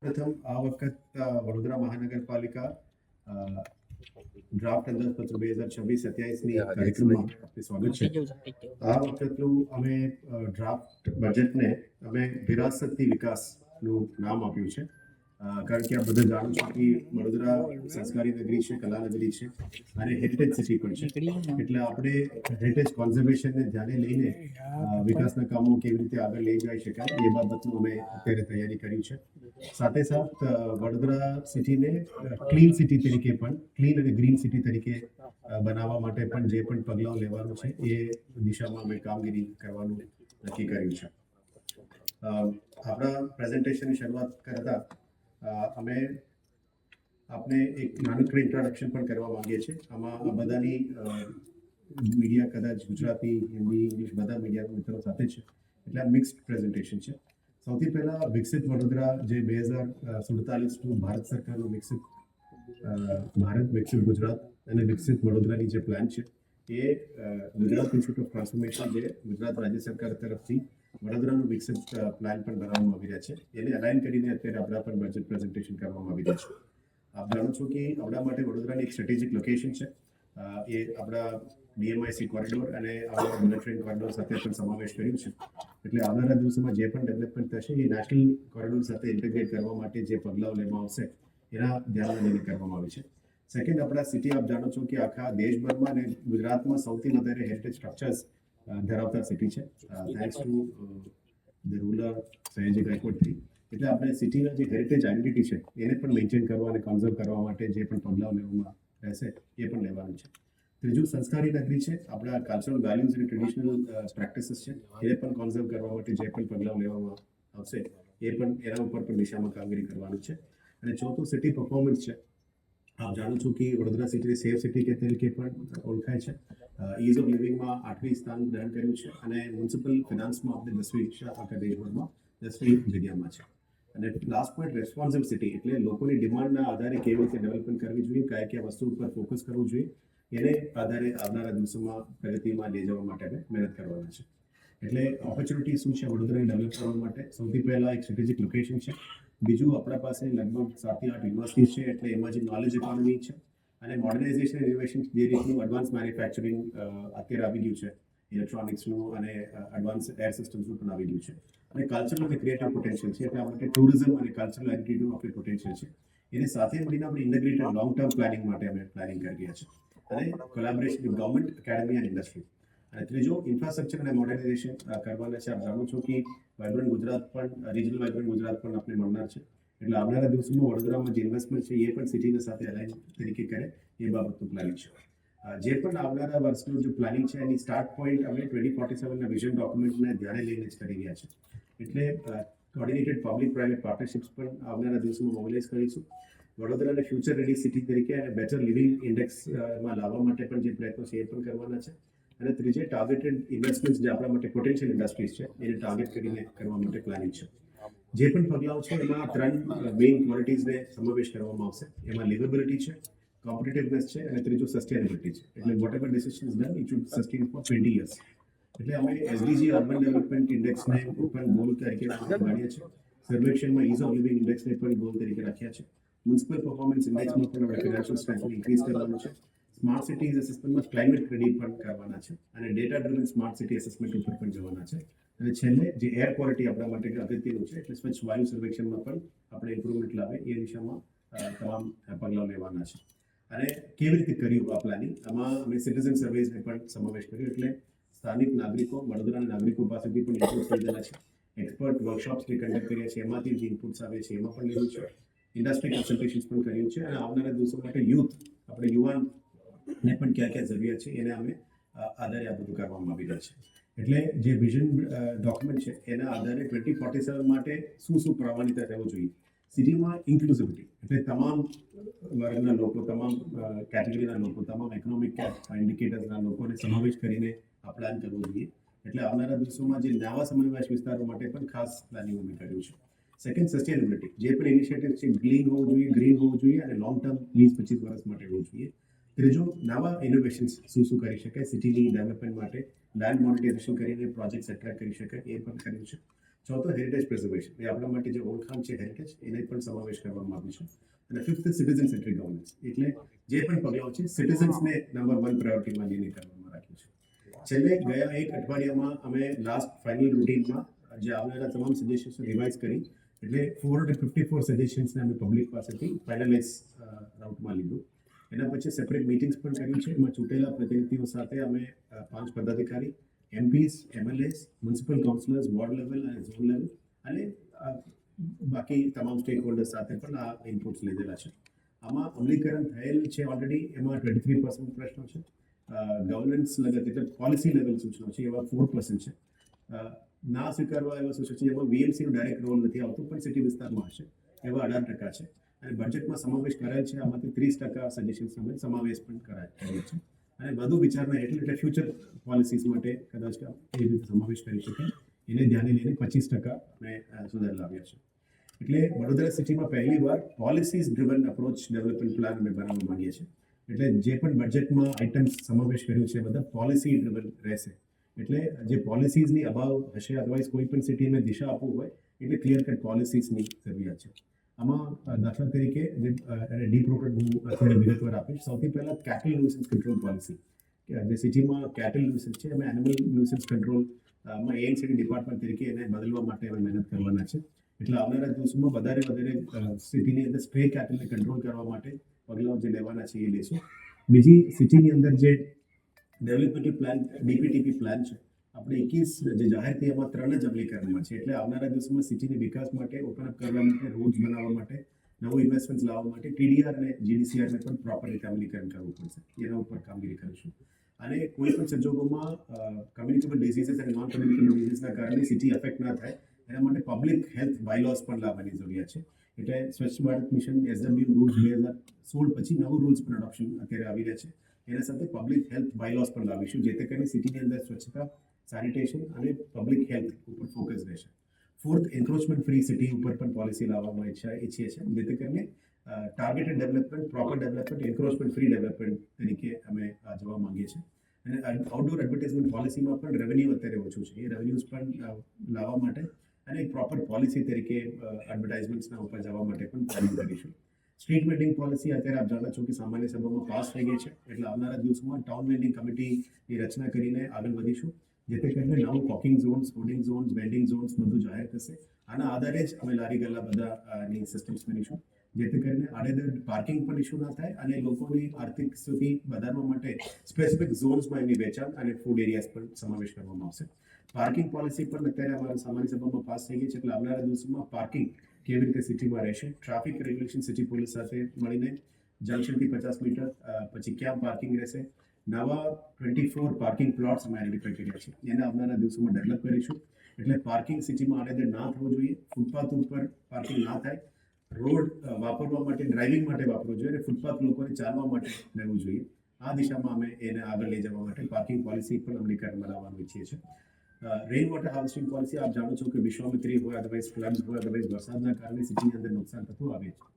પ્રથમ આ વખત વડોદરા મહાનગરપાલિકા ડ્રાફ્ટ અંદાજપત્ર 2026-27ની કાર્યક્રમમાં આપનું સ્વાગત છે. આ વખતનું અમે ડ્રાફ્ટ બજેટને અમે વિરાસતી વિકાસનું નામ આપ્યું છે, કારણ કે આ બધા જાણો છો કે વડોદરા સંસ્કારી નગરી છે, કલા નગરી છે અને હેરિટેજ સિટી પણ છે. એટલે આપણે હેરિટેજ કોન્ઝર્વેશનને ધ્યાને લઈને વિકાસના કામો કેવી રીતે આગળ લઈ જઈ શકાય એ બાબતનું અમે અત્યારે તૈયારી કરી છે. સાથે સાથ વડોદરા સિટીને ક્લીન સિટી તરીકે પણ ક્લીન અને ગ્રીન સિટી તરીકે બનાવવા માટે પણ જે પણ પગલાં લેવાનું છે એ દિશામાં અમે કામગીરી કરવાનું નક્કી કર્યું છે. આપણા પ્રેઝન્ટેશનની શરૂઆત કરતા અમે આપને એક નાનકડું ઇન્ટ્રોડક્શન પણ કરવા માંગીએ છીએ. આમાં આ બધાની મીડિયા કદાચ ગુજરાતી, હિન્દી, ઇંગ્લિશ બધા મીડિયા મિત્રો સાથે છે, એટલે આ મિક્સ્ડ પ્રેઝન્ટેશન છે. સૌથી પહેલા વિકસિત વડોદરા જે 2047 ભારત સરકારનું ભારત વિકસિત ગુજરાત અને વિકસિત વડોદરાની જે પ્લાન છે એ ગુજરાત ઇન્સ્ટિટ્યૂટ ઓફ ટ્રાન્સફોર્મેશન જે ગુજરાત રાજ્ય સરકાર તરફથી વડોદરાનું વિકસિત પ્લાન પણ બનાવવામાં આવી રહ્યા છે. એને અલાઇન કરીને અત્યારે આપણા પણ બજેટ પ્રેઝન્ટેશન કરવામાં આવી રહ્યા છે. આપ જાણો છો કે આપણા માટે વડોદરાની એક સ્ટ્રેટેજિક લોકેશન છે. એ આપણા DMIC કોરિડોર અને આપણા બુલેટ ટ્રેન કોરિડોર સાથે પણ સમાવેશ કર્યું છે. એટલે આવનારા દિવસોમાં જે પણ ડેવલપમેન્ટ થશે એ નેશનલ કોરિડોર સાથે ઇન્ટિગ્રેટ કરવા માટે જે પગલાઓ લેવામાં આવશે એના ધ્યાનમાં લઈને કરવામાં આવે છે. સેકન્ડ, આપણા સિટી આપ જાણો છો કે આખા દેશભરમાં અને ગુજરાતમાં સૌથી વધારે હેરિટેજ સ્ટ્રક્ચર્સ ધરાવતા સિટી છે, thanks to the ruler Sayaji Gaikwad 3. એટલે આપણે સિટીના જે હેરિટેજ આઇડેન્ટિટી છે એને પણ મેન્ટેન કરવા અને કન્ઝર્વ કરવા માટે જે પણ પગલાઓ લેવામાં રહેશે એ પણ લેવાનું છે. ત્રીજું, સંસ્કારી નગરી છે. આપણા કલ્ચરલ વેલ્યુઝ અને ટ્રેડિશનલ પ્રેક્ટિસીસ છે એને પણ કન્ઝર્વ કરવા માટે જે પણ પગલાઓ લેવામાં આવશે એ પણ એના ઉપર પણ દિશામાં કામગીરી કરવાનું છે. અને ચોથું, સિટી પરફોર્મન્સ છે. આપ જાણો છો કે વડોદરા સિટી સેફ સિટી તરીકે પણ ઓળખાય છે. ઇઝ ઓફ લિવિંગમાં 8મી સ્થાન ગ્રહણ કર્યું છે અને મ્યુનિસિપલ ફિનાન્સમાં આપણે 10મી આખા દેશભરમાં 10મી જગ્યામાં છે. અને લાસ્ટ પોઈન્ટ, રેસ્પોન્સિવ સિટી એટલે લોકોની ડિમાન્ડના આધારે કેવી રીતે ડેવલપમેન્ટ કરવી જોઈએ, કયા કયા વસ્તુ ઉપર ફોકસ કરવું જોઈએ, એને આધારે આવનારા દિવસોમાં પ્રગતિમાં લઈ જવા માટે અમે મહેનત કરવાના છે. એટલે ઓપોર્ચ્યુનિટી શું છે વડોદરાને ડેવલપ કરવા માટે? સૌથી પહેલા એક સ્ટ્રેટેજિક લોકેશન છે. બીજું, આપણા પાસે લગભગ 7 થી 8 યુનિવર્સિટી છે, એટલે એમાં જે નોલેજ ઇકોનોમી છે અને મોડર્નાઇઝેશન ઇનોવેશન જે રીતનું એડવાન્સ મેન્યુફેક્ચરિંગ અત્યારે આવી ગયું છે, ઇલેક્ટ્રોનિક્સનું અને એડવાન્સ એર સિસ્ટમ્સનું પણ આવી ગયું છે. અને કલ્ચરલ અને ક્રિએટિવ પોટેન્શિયલ છે, એટલે આ માટે ટુરિઝમ અને કલ્ચરલ એક્ટિવિટીનું આપણે પોટેન્શિયલ છે. એની સાથે મળીને આપણે ઇન્ટિગ્રેટેડ લોંગ ટર્મ પ્લાનિંગ માટે અમે પ્લાનિંગ કરી રહ્યા છીએ અને કોલેબોરેશન વિથ ગવર્મેન્ટ, એકેડેમી અને ઇન્ડસ્ટ્રી. અને ત્રીજો, ઇન્ફ્રાસ્ટ્રક્ચર અને મોડર્નાઇઝેશન કરવાના છે. આપ જાણો છો કે વાઇબ્રન્ટ ગુજરાત પણ રિજનલ વાઇબ્રન્ટ ગુજરાત પણ આપણે મળનાર છે. એટલે આવનારા દિવસોમાં વડોદરામાં જે ઇન્વેસ્ટમેન્ટ છે એ પણ સિટીની સાથે અલાઇન તરીકે કરે એ બાબતનું પ્લાનિંગ છે. જે પણ આવનારા વર્ષનું જે પ્લાનિંગ છે એની સ્ટાર્ટ પોઈન્ટ અમે 2047ના વિઝન ડોક્યુમેન્ટને ધ્યાને લઈને જ કરી રહ્યા છે. એટલે કોર્ડિનેટેડ પબ્લિક પ્રાઇવેટ પાર્ટનરશિપ્સ પણ આવનારા દિવસોમાં મોબિલાઇઝ કરીશું. વડોદરાને ફ્યુચર રેડી સિટી તરીકે અને બેટર લિવિંગ ઇન્ડેક્સમાં લાવવા માટે પણ જે પ્રયત્નો છે એ પણ કરવાના છે. અને ત્રીજે, ટાર્ગેટેડ ઇન્વેસ્ટમેન્ટ જે આપણા માટે પોટેન્શિયલ ઇન્ડસ્ટ્રીઝ છે એને ટાર્ગેટ કરીને કરવા માટે પ્લાનિંગ છે. જે પણ પગલાઓ છે એમાં 3 મેઇન ક્વોલિટીઝને સમાવેશ કરવામાં આવશે. એમાં લિવેબિલિટી છે, કોમ્પિટિટિવનેસ છે અને ત્રીજું સસ્ટેનેબિલિટી છે. એટલે whatever decision is done it should sustain for 20 years. એટલે અમે SDG અર્બન ડેવલપમેન્ટ ઇન્ડેક્સને પણ ગોલ તરીકે માનીએ છીએ. સર્વેક્ષણમાં ઇઝ ઓફ લિવિંગ ઇન્ડેક્સને પણ ગોલ તરીકે રાખ્યા છે. મ્યુનિસિપલ પરફોર્મન્સ ઇન્ડેક્સમાં પણ આપણે ફિનાન્શિયલ સ્ટ્રેન્થ ઇન્ક્રીઝ કરવાનું છે. સ્માર્ટ સિટીઝ એસેસમેન્ટમાં ક્લાઇમેટ ક્રેડિટ પણ કરવાના છે અને data driven smart city assessment ઉપર પણ જવાના છે. અને છેલ્લે, જે એર ક્વોલિટી આપણા માટે અગત્યનું છે, એટલે સ્વચ્છ વાયુ સર્વેક્ષણમાં પણ આપણે ઇમ્પ્રુવમેન્ટ લાવે એ દિશામાં તમામ પગલાં લેવાના છે. અને કેવી રીતે કર્યું આ પ્લાનિંગ? આમાં અમે સિટીઝન સર્વેઝને પણ સમાવેશ કર્યો. એટલે સ્થાનિક નાગરિકો, વડોદરાના નાગરિકો પાસેથી પણ ઇનપુટ્સ લીધેલા છે. એક્સપર્ટ વર્કશોપ્સ જે કન્ડક્ટ કર્યા છે એમાંથી જે ઇનપુટ્સ આવે છે એમાં પણ લીધું છે. ઇન્ડસ્ટ્રી કન્સલ્ટેશન્સ પણ કર્યું છે. અને આવનારા દિવસો માટે આપણે યુવાનને પણ ક્યાં ક્યાં જરૂરિયાત છે એને અમે આધારે આ બધું કરવામાં આવી રહ્યા છે. એટલે જે વિઝન ડોક્યુમેન્ટ છે એના આધારે 2047 માટે શું પ્રામાણિકતા રહેવું જોઈએ? સિટીમાં ઇન્ક્લુઝિવિટી એટલે તમામ વર્ગના લોકો, તમામ કેટેગરીના લોકો, તમામ ઇકોનોમિક ઇન્ડિકેટર્સના લોકોને સમાવેશ કરીને આ પ્લાન કરવો જોઈએ. એટલે આવનારા દિવસોમાં જે નવા સમન્વયસ વિસ્તારો માટે પણ ખાસ પ્લાનિંગ અમે કર્યું છે. Second, sustainability. જે પણ ઇનિશિયેટિવ છે ક્લીન હોવું જોઈએ, ગ્રીન હોવું જોઈએ અને લોંગ ટર્મ 20-25 વર્ષ માટે હોવું જોઈએ. ત્રીજું, નવા ઇનોવેશન્સ શું કરી શકાય સિટીની ડેવલપમેન્ટ માટે, લેન્ડ મોનેટાઇઝેશન કરીને પ્રોજેક્ટ્સ એટ્રેક્ટ કરી શકાય એ પણ કર્યું છે. ચોથો હેરિટેજ પ્રિઝર્વેશન, એ આપણા માટે જે ઓળખાણ છે હેરિટેજ, એને પણ સમાવેશ કરવામાં આવ્યું છે. અને ફિફ્થ સિટીઝન સેન્ટ્રિક ગવર્નન્સ, એટલે જે પણ પગલાઓ છે સિટીઝન્સને નંબર 1 પ્રાયોરિટીમાં લઈને કરવામાં રાખ્યું છે. છેલ્લે ગયા એક અઠવાડિયામાં અમે લાસ્ટ ફાઇનલ રૂટીનમાં જે આવનારા તમામ સજેશન્સ રિવાઇઝ કરી, એટલે 454 સજેશન્સને અમે પબ્લિક પાસેથી ફાઇનલાઇઝ રાઉટમાં લીધું. એના પછી સેપરેટ મીટિંગ્સ પણ કર્યું છે. એમાં ચૂંટેલા પ્રતિનિધિઓ સાથે અમે 5 પદાધિકારી, MPs, MLAs, municipal councillors, ward level અને ઝોન લેવલ અને બાકી તમામ સ્ટેક હોલ્ડર્સ સાથે પણ આ ઇનપુટ્સ લીધેલા છે. આમાં અમલીકરણ થયેલ છે ઓલરેડી, એમાં 23% પ્રશ્નો છે. ગવર્નન્સ લગત એટલે પોલિસી લેવલ સૂચનો છે એવા 4% છે. ના સ્વીકારવા એવા સૂચનો છે એમાં વીએમસીનો ડાયરેક્ટ રોલ નથી આવતો, પણ સિટી વિસ્તારમાં હશે એવા 18% છે. અને બજેટમાં સમાવેશ કરાયેલ છે આમાંથી 30% સજેશન્સ અમે સમાવેશ પણ કરેલ છે. અને વધુ વિચારણા એટલે ફ્યુચર પોલિસીસ માટે કદાચ એ રીતે સમાવેશ કરી શકે એને ધ્યાને લઈને 25% અમે સુધાર લાવ્યા છે. એટલે વડોદરા સિટીમાં પહેલી વાર policies driven approach development plan અમે બનાવવા માંગીએ છીએ. એટલે જે પણ બજેટમાં આઇટમ્સ સમાવેશ કર્યું છે બધા પોલિસી ડ્રિવન રહેશે. એટલે જે પોલિસીઝની અભાવ હશે, અદરવાઇઝ કોઈ પણ સિટીને દિશા આપવું હોય એટલે ક્લિયર કટ પોલિસીસની જરૂરિયાત છે. આમાં દાખલા તરીકે જે ડીપ રૂટેડ હું અત્યારે વિગતવાર આપીશ. સૌથી પહેલાં કેટલ ન્યુસન્સ કંટ્રોલ પોલિસી, જે સિટીમાં કેટલ ન્યુસન્સ છે એમાં એનિમલ ન્યુસન્સ કંટ્રોલમાં એએનસીડી ડિપાર્ટમેન્ટ તરીકે એને બદલવા માટે અમે મહેનત કરવાના છે. એટલે આવનારા દિવસોમાં વધારે સિટીની અંદર સ્પ્રે કેટલને કંટ્રોલ કરવા માટે પગલાઓ જે લેવાના છે એ લેશું. બીજી, સિટીની અંદર જે ડેવલપમેન્ટ પ્લાન ડીપીટીપી પ્લાન છે આપણે 21 જે જાહેર થયા એમાં 3 જ અમલીકરણમાં છે. એટલે આવનારા દિવસોમાં સિટીની વિકાસ માટે ઓપન અપ કરવા માટે, રોડ્સ બનાવવા માટે, નવું ઇન્વેસ્ટમેન્ટ લાવવા માટે ટીડીઆર અને જીડીસીઆરને પણ પ્રોપર રીતે અમલીકરણ કરવું પડશે. એના ઉપર કામગીરી કરીશું. અને કોઈ પણ સંજોગોમાં કમ્યુનિકેબલ ડિઝીઝીસ અને નોન કમ્યુનિકેબલ ડિઝીઝના કારણે સિટી અફેક્ટ ના થાય એના માટે પબ્લિક હેલ્થ બાયલોસ પણ લાવવાની જરૂરિયાત છે. એટલે સ્વચ્છ ભારત મિશન એસડબ્લ્યુ રૂલ્સ 2016 પછી નવું રૂલ્સ પણ એડોપ્શન અત્યારે આવી રહ્યા છે. એના સાથે પબ્લિક હેલ્થ બાયલોસ પણ લાવીશું, જેથી કરીને સિટીની અંદર સ્વચ્છતા, સેનિટેશન અને પબ્લિક હેલ્થ ઉપર ફોકસ રહેશે. ફોર્થ, એન્ક્રોચમેન્ટ ફ્રી સિટી ઉપર પણ પોલિસી લાવવામાં ઈચ્છીએ છીએ, જેથી કરીને targeted development, proper development, encroachment free development તરીકે અમે જવા માંગીએ છીએ. અને આઉટડોર એડવર્ટાઇઝમેન્ટ પોલિસીમાં પણ રેવન્યુ અત્યારે ઓછું છે, એ રેવન્યુઝ પણ લાવવા માટે અને એક પ્રોપર પોલિસી તરીકે એડવર્ટાઇઝમેન્ટ્સના ઉપર જવા માટે પણ પ્લાનિંગ કરીશું. સ્ટ્રીટ વેન્ડિંગ પોલિસી અત્યારે આપ જાણો છો કે સામાન્ય સભામાં પાસ થઈ ગઈ છે. એટલે આવનારા દિવસોમાં ટાઉન વેન્ડિંગ કમિટીની રચના કરીને આગળ વધીશું, જેથી કરીને નવું cooking zones, fooding zones, vending zones બધું જાહેર થશે. આના આધારે જ અમે લારી ગલ્લા બધાની સિસ્ટમ્સ બનીશું, જેથી કરીને આડેધડ પાર્કિંગ પણ ઇસ્યુ ના થાય અને લોકોની આર્થિક સ્થિતિ વધારવા માટે સ્પેસિફિક ઝોન્સમાં એની વેચાણ અને ફૂડ એરિયાઝ પણ સમાવેશ કરવામાં આવશે. પાર્કિંગ પોલિસી પણ અત્યારે અમારા સામાન્ય સભામાં પાસ થઈ ગઈ છે. એટલે આવનારા દિવસોમાં પાર્કિંગ કેવી રીતે સિટીમાં રહેશે, ટ્રાફિક રેગ્યુલેશન સિટી પોલીસ સાથે મળીને જંકશનથી 50 મીટર પછી ક્યાં પાર્કિંગ રહેશે, નવા 24 પાર્કિંગ પ્લોટ્સ અમે આઈડેન્ટિફાઈ કર્યા છે, એને આવનારા દિવસોમાં ડેવલપ કરીશું. એટલે પાર્કિંગ સિટીમાં આડેધડ ના થવું જોઈએ, ફૂટપાથ ઉપર પાર્કિંગ ના થાય, રોડ વાપરવા માટે, ડ્રાઇવિંગ માટે વાપરવું જોઈએ અને ફૂટપાથ લોકોને ચાલવા માટે લેવું જોઈએ. આ દિશામાં અમે એને આગળ લઈ જવા માટે પાર્કિંગ પોલિસી પણ અમલીકરણમાં લાવવાનું ઈચ્છીએ છીએ. રેઇન વોટર હાર્વેસ્ટિંગ પોલિસી, આપ જાણો છો કે વિશ્વામિત્રી હોય, અદરવાઇઝ ફ્લડ્સ હોય, અદરવાઇઝ વરસાદના કારણે સિટીની અંદર નુકસાન થતું આવે છે.